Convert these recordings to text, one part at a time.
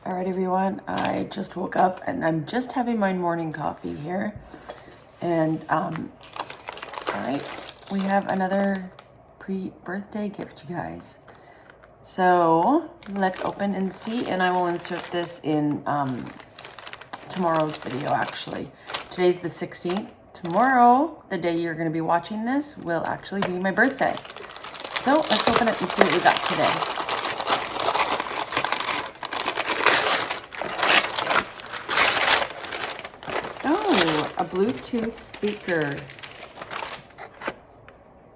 All right, everyone, I just woke up and I'm just having my morning coffee here. And, all right, we have another pre-birthday gift, you guys. So let's open and see, and I will insert this in tomorrow's video, actually. Today's the 16th. Tomorrow, the day you're gonna be watching this, will actually be my birthday. So let's open it and see what we got today. Oh, a Bluetooth speaker.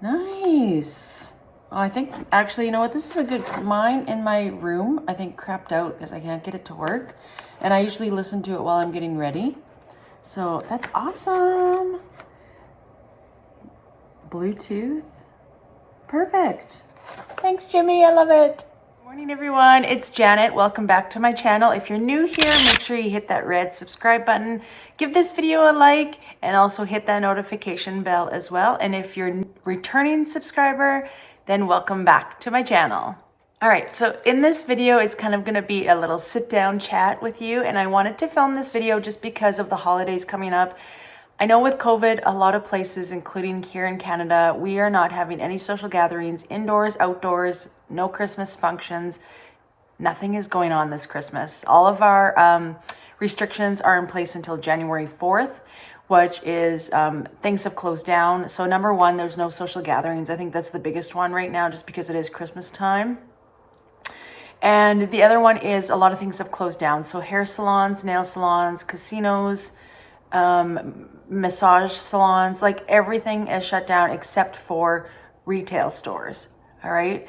Nice. Oh, I think, actually, you know what? This is a good, mine in my room, I think crapped out because I can't get it to work. And I usually listen to it while I'm getting ready. So that's awesome. Bluetooth. Perfect. Thanks, Jimmy. I love it. Good morning, everyone. It's Janet. Welcome back to my channel. If you're new here, make sure you hit that red subscribe button. Give this video a like and also hit that notification bell as well. And if you're a returning subscriber, then welcome back to my channel. All right, so in this video, it's kind of gonna be a little sit down chat with you. And I wanted to film this video just because of the holidays coming up. I know with COVID, a lot of places, including here in Canada, we are not having any social gatherings, indoors, outdoors, no Christmas functions. Nothing is going on this Christmas. All of our restrictions are in place until January 4th, which is things have closed down. So number one, there's no social gatherings. I think that's the biggest one right now, just because it is Christmas time. And the other one is a lot of things have closed down. So hair salons, nail salons, casinos, massage salons, like everything is shut down except for retail stores. All right.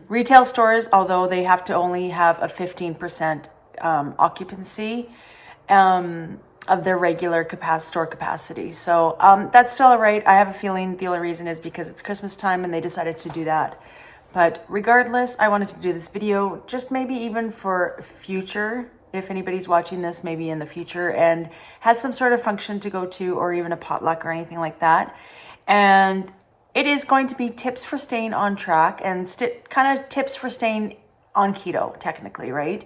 Retail stores, although they have to only have a 15% occupancy of their regular store capacity. So that's still all right. I have a feeling the only reason is because it's Christmas time and they decided to do that. But regardless, I wanted to do this video just maybe even for future, if anybody's watching this maybe in the future and has some sort of function to go to or even a potluck or anything like that. And it is going to be tips for staying on track and kind of tips for staying on keto, technically, right?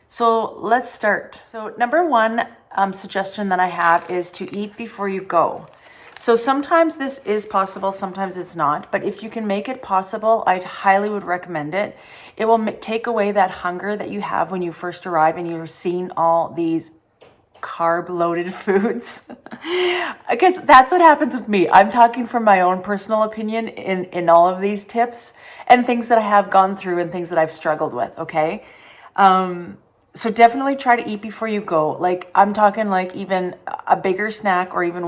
So let's start. So number one suggestion that I have is to eat before you go. So sometimes this is possible, sometimes it's not. But if you can make it possible, I highly would recommend it. It will take away that hunger that you have when you first arrive and you're seeing all these carb-loaded foods. Because that's what happens with me. I'm talking from my own personal opinion in all of these tips and things that I have gone through and things that I've struggled with, okay? So definitely try to eat before you go. Like I'm talking like even a bigger snack or even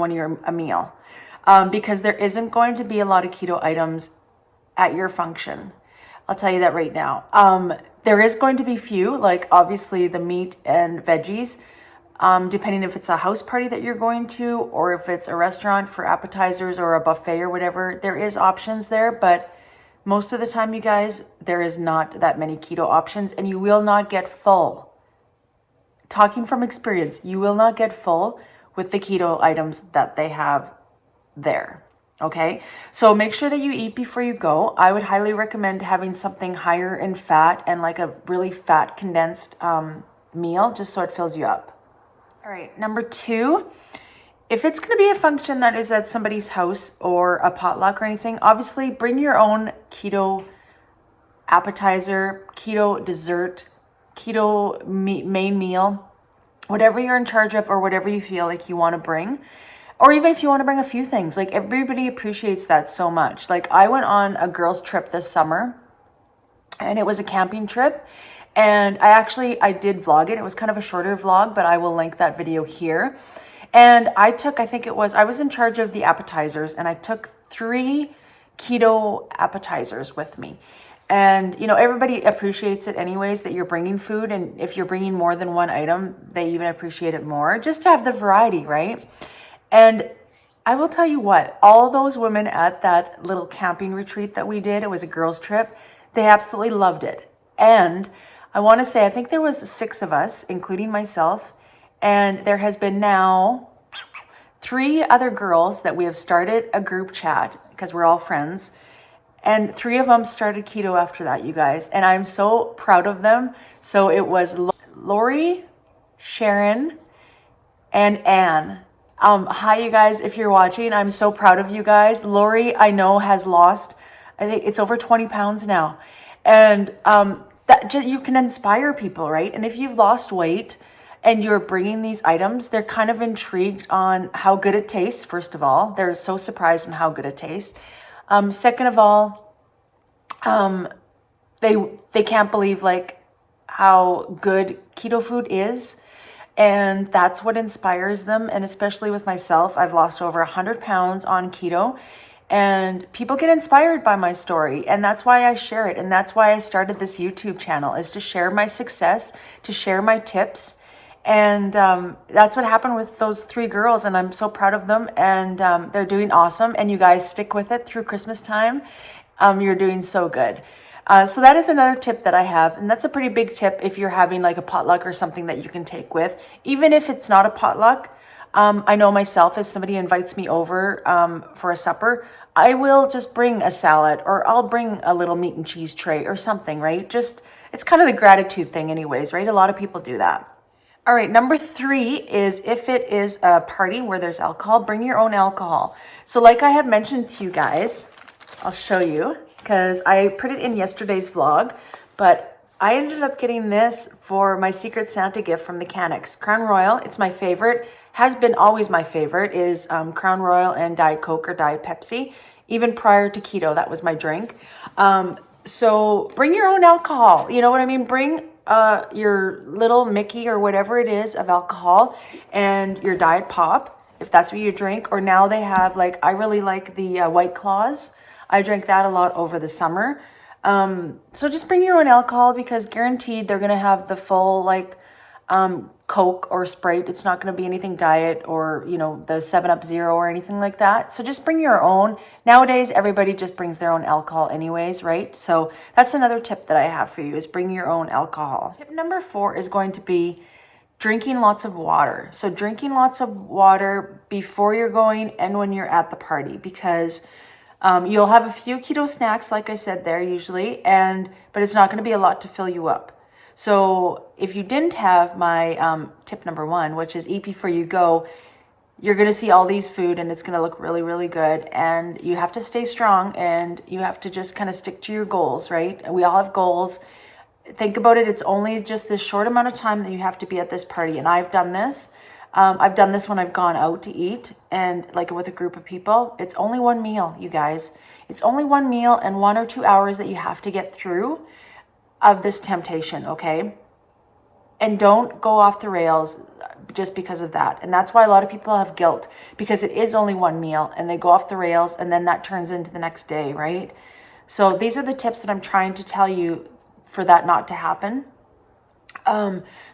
a meal. Because there isn't going to be a lot of keto items at your function. I'll tell you that right now. There is going to be few, like obviously the meat and veggies, depending if it's a house party that you're going to, or if it's a restaurant for appetizers or a buffet or whatever, there is options there. But most of the time, you guys, there is not that many keto options and you will not get full. Talking from experience, you will not get full with the keto items that they have there. Okay, so make sure that you eat before you go. I would highly recommend having something higher in fat and like a really fat condensed meal, just so it fills you up. All right, number two, if it's going to be a function that is at somebody's house or a potluck or anything, obviously bring your own keto appetizer, keto dessert, keto main meal, whatever you're in charge of or whatever you feel like you want to bring. Or even if you want to bring a few things, like everybody appreciates that so much. Like I went on a girls' trip this summer and it was a camping trip. And I did vlog it. It was kind of a shorter vlog, but I will link that video here. And I was in charge of the appetizers and I took 3 keto appetizers with me. And, you know, everybody appreciates it anyways that you're bringing food. And if you're bringing more than one item, they even appreciate it more just to have the variety, right? And I will tell you what, all those women at that little camping retreat that we did, it was a girls' trip, they absolutely loved it. And I want to say, I think there was 6 of us, including myself, and there has been now 3 other girls that we have started a group chat because we're all friends. And 3 of them started keto after that, you guys. And I'm so proud of them. So it was Lori, Sharon, and Anne. Hi, you guys, if you're watching, I'm so proud of you guys. Lori, I know, has lost, I think it's over 20 pounds now. And you can inspire people, right? And if you've lost weight and you're bringing these items, they're kind of intrigued on how good it tastes, first of all. They're so surprised on how good it tastes. Second of all, they can't believe like how good keto food is. And that's what inspires them. And especially with myself, I've lost over 100 pounds on keto, and people get inspired by my story. And that's why I share it. And that's why I started this YouTube channel, is to share my success, to share my tips. And that's what happened with those 3 girls. And I'm so proud of them. And they're doing awesome. And you guys stick with it through Christmas time. You're doing so good. So that is another tip that I have, and that's a pretty big tip if you're having like a potluck or something that you can take with. Even if it's not a potluck, I know myself, if somebody invites me over for a supper, I will just bring a salad, or I'll bring a little meat and cheese tray or something, right? Just, it's kind of the gratitude thing anyways, right? A lot of people do that. All right, number 3 is if it is a party where there's alcohol, bring your own alcohol. So like I have mentioned to you guys, I'll show you, because I put it in yesterday's vlog, but I ended up getting this for my Secret Santa gift from the Canics. Crown Royal, it's my favorite, has been always my favorite, is Crown Royal and Diet Coke or Diet Pepsi. Even prior to keto, that was my drink. So bring your own alcohol, you know what I mean? Bring your little Mickey or whatever it is of alcohol, and your Diet Pop, if that's what you drink. Or now they have, like, I really like the White Claws. I drank that a lot over the summer. So just bring your own alcohol, because guaranteed they're going to have the full, like, Coke or Sprite. It's not going to be anything diet, or, you know, the 7-Up Zero or anything like that. So just bring your own. Nowadays, everybody just brings their own alcohol anyways, right? So that's another tip that I have for you, is bring your own alcohol. Tip number 4 is going to be drinking lots of water. So drinking lots of water before you're going and when you're at the party, because you'll have a few keto snacks, like I said there, usually, but it's not going to be a lot to fill you up. So if you didn't have my tip number 1, which is eat before you go, you're going to see all these food and it's going to look really, really good. And you have to stay strong, and you have to just kind of stick to your goals, right? We all have goals. Think about it. It's only just this short amount of time that you have to be at this party. And I've done this. I've done this when I've gone out to eat, and like with a group of people. It's only one meal, you guys. It's only one meal and 1 or 2 hours that you have to get through of this temptation, okay? And don't go off the rails just because of that. And that's why a lot of people have guilt, because it is only one meal and they go off the rails, and then that turns into the next day, right? So these are the tips that I'm trying to tell you for that not to happen.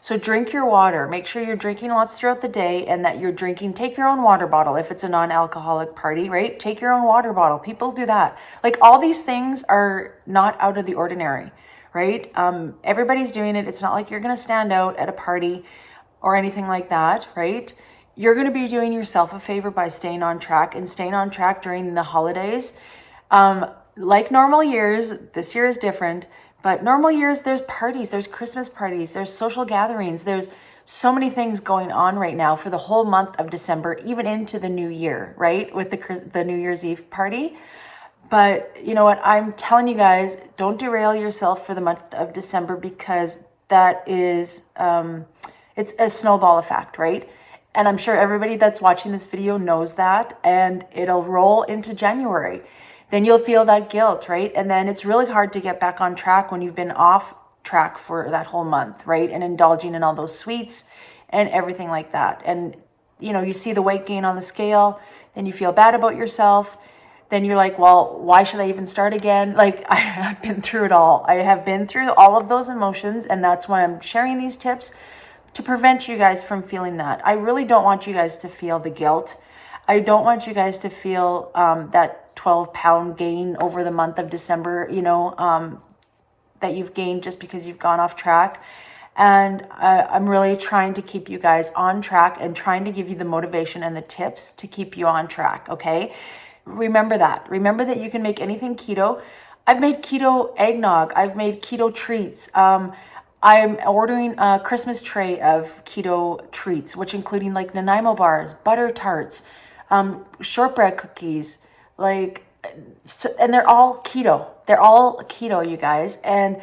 So drink your water. Make sure you're drinking lots throughout the day, and that you're drinking, take your own water bottle if it's a non-alcoholic party, right? Take your own water bottle. People do that. Like, all these things are not out of the ordinary, right? Everybody's doing it. It's not like you're going to stand out at a party or anything like that, right? You're going to be doing yourself a favor by staying on track, and staying on track during the holidays. Like normal years, this year is different. But normal years, there's parties, there's Christmas parties, there's social gatherings, there's so many things going on right now for the whole month of December, even into the new year, right? With the New Year's Eve party. But you know what? I'm telling you guys, don't derail yourself for the month of December, because that is, it's a snowball effect, right? And I'm sure everybody that's watching this video knows that, and it'll roll into January. Then you'll feel that guilt, right? And then it's really hard to get back on track when you've been off track for that whole month, right? And indulging in all those sweets and everything like that. And, you know, you see the weight gain on the scale, then you feel bad about yourself. Then you're like, well, why should I even start again? Like, I've been through it all. I have been through all of those emotions, and that's why I'm sharing these tips, to prevent you guys from feeling that. I really don't want you guys to feel the guilt. I don't want you guys to feel that 12-pound gain over the month of December, you know, that you've gained just because you've gone off track. And I'm really trying to keep you guys on track, and trying to give you the motivation and the tips to keep you on track, okay? Remember that. Remember that you can make anything keto. I've made keto eggnog. I've made keto treats. I'm ordering a Christmas tray of keto treats, which including like Nanaimo bars, butter tarts, shortbread cookies, like, and they're all keto. They're all keto, you guys. And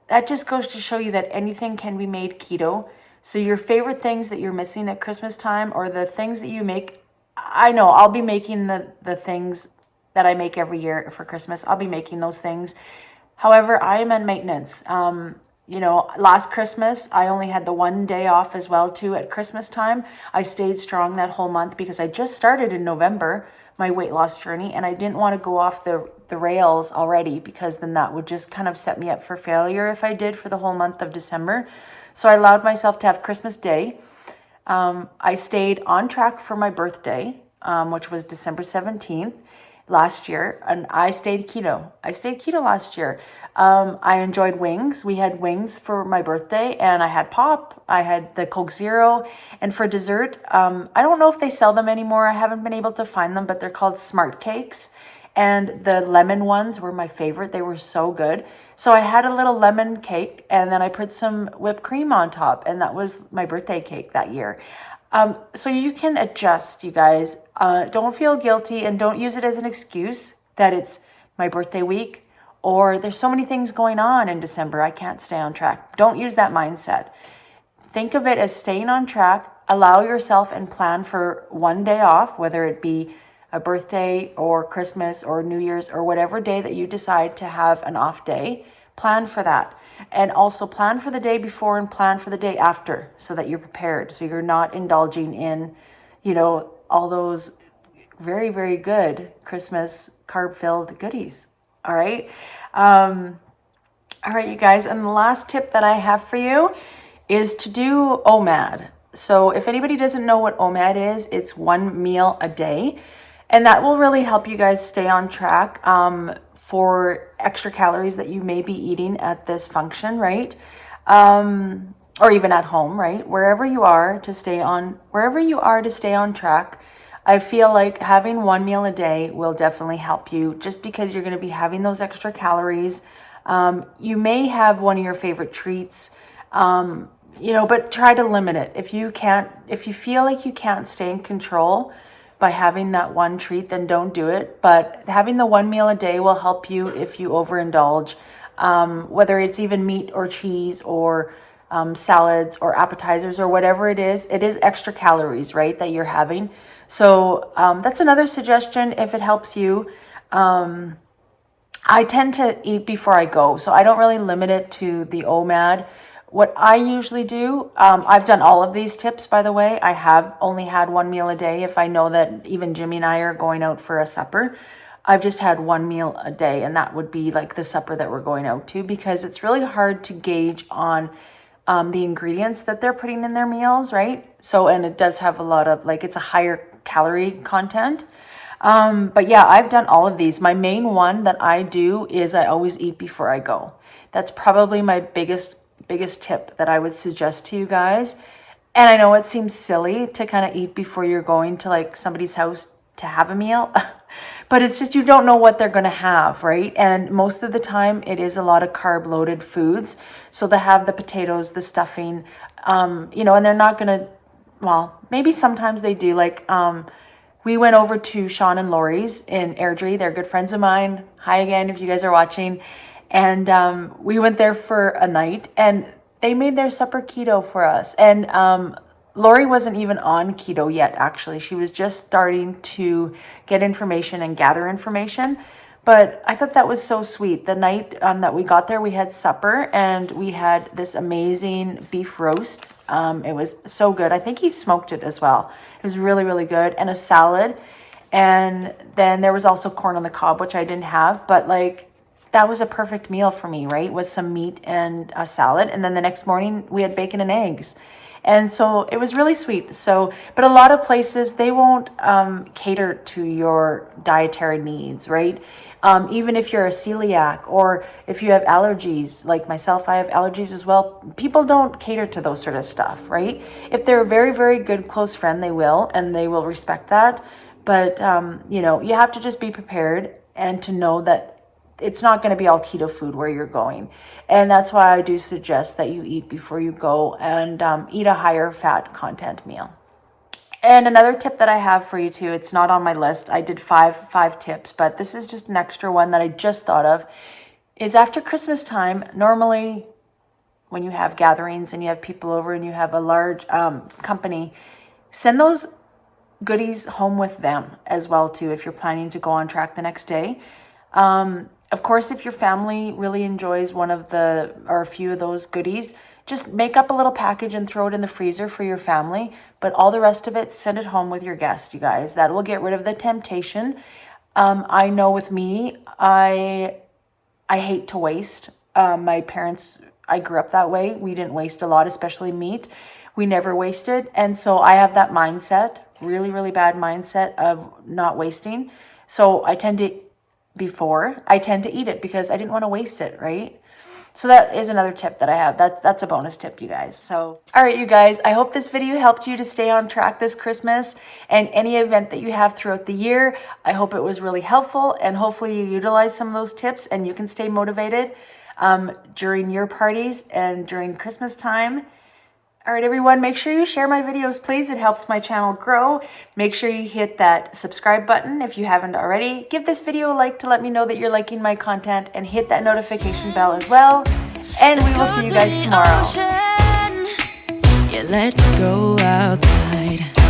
that just goes to show you that anything can be made keto. So your favorite things that you're missing at Christmas time, or the things that you make, I know I'll be making the things that I make every year for Christmas. I'll be making those things. However, I am on maintenance. Last Christmas, I only had the one day off as well too at Christmas time. I stayed strong that whole month because I just started in November, my weight loss journey, and I didn't want to go off the rails already, because then that would just kind of set me up for failure if I did for the whole month of December. So I allowed myself to have Christmas Day. I stayed on track for my birthday, which was December 17th last year, and I stayed keto. I stayed keto last year. I enjoyed wings. We had wings for my birthday, and I had pop. I had the Coke Zero, and for dessert, I don't know if they sell them anymore. I haven't been able to find them, but they're called Smart Cakes, and the lemon ones were my favorite. They were so good. So I had a little lemon cake, and then I put some whipped cream on top, and that was my birthday cake that year. So you can adjust, you guys. Don't feel guilty, and don't use it as an excuse that it's my birthday week, or there's so many things going on in December, I can't stay on track. Don't use that mindset. Think of it as staying on track. Allow yourself and plan for one day off, whether it be a birthday or Christmas or New Year's or whatever day that you decide to have an off day. Plan for that. And also plan for the day before and plan for the day after, so that you're prepared. So you're not indulging in, all those very, very good Christmas carb-filled goodies. All right. All right, you guys. And the last tip that I have for you is to do OMAD. So if anybody doesn't know what OMAD is, it's 1 meal a day. And that will really help you guys stay on track for extra calories that you may be eating at this function, right? Or even at home, right? Wherever you are to stay on track. I feel like having 1 meal a day will definitely help you, just because you're going to be having those extra calories. You may have one of your favorite treats, but try to limit it. If you feel like you can't stay in control by having that one treat, then don't do it. But having the 1 meal a day will help you if you overindulge, whether it's even meat or cheese or salads or appetizers or whatever it is extra calories, right, that you're having. So that's another suggestion if it helps you. I tend to eat before I go, so I don't really limit it to the OMAD. What I usually do, I've done all of these tips, by the way. I have only had 1 meal a day. If I know that even Jimmy and I are going out for a supper, I've just had 1 meal a day, and that would be like the supper that we're going out to, because it's really hard to gauge on the ingredients that they're putting in their meals, right? So, and it does have a lot of, it's a higher calorie content. But yeah, I've done all of these. My main one that I do is I always eat before I go. That's probably my biggest tip that I would suggest to you guys. And I know it seems silly to kind of eat before you're going to somebody's house to have a meal, but it's just, you don't know what they're going to have, right? And most of the time it is a lot of carb loaded foods. So they have the potatoes, the stuffing, and they're not going to, maybe sometimes they do. We went over to Sean and Lori's in Airdrie. They're good friends of mine. Hi again, if you guys are watching. And we went there for a night, and they made their supper keto for us. And Lori wasn't even on keto yet, actually. She was just starting to get information and gather information. But I thought that was so sweet. The night that we got there, we had supper, and we had this amazing beef roast. It was so good. I think he smoked it as well. It was really, really good. And a salad. And then there was also corn on the cob, which I didn't have. But that was a perfect meal for me, right? With some meat and a salad. And then the next morning we had bacon and eggs. And so it was really sweet. So, but a lot of places, they won't cater to your dietary needs, right? Even if you're a celiac, or if you have allergies, like myself, I have allergies as well. People don't cater to those sort of stuff, right? If they're a very, very good close friend, they will, and they will respect that. But, you have to just be prepared and to know that it's not going to be all keto food where you're going. And that's why I do suggest that you eat before you go and eat a higher fat content meal. And another tip that I have for you too, it's not on my list. I did five tips, but this is just an extra one that I just thought of, is after Christmas time, normally when you have gatherings and you have people over and you have a large company, send those goodies home with them as well too, if you're planning to go on track the next day. Of course, if your family really enjoys one of the, or a few of those goodies, just make up a little package and throw it in the freezer for your family. But all the rest of it, send it home with your guests, you guys. That will get rid of the temptation. I know with me, I hate to waste. My parents, I grew up that way. We didn't waste a lot, especially meat. We never wasted. And so I have that mindset, really, really bad mindset of not wasting. So I tend to eat it because I didn't want to waste it, right? So that is another tip that I have. That's a bonus tip, you guys. So, all right, you guys, I hope this video helped you to stay on track this Christmas and any event that you have throughout the year. I hope it was really helpful, and hopefully you utilize some of those tips and you can stay motivated during your parties and during Christmas time. All right, everyone, make sure you share my videos, please. It helps my channel grow. Make sure you hit that subscribe button if you haven't already. Give this video a like to let me know that you're liking my content, and hit that notification bell as well. And we will see you guys tomorrow. Yeah, let's go outside.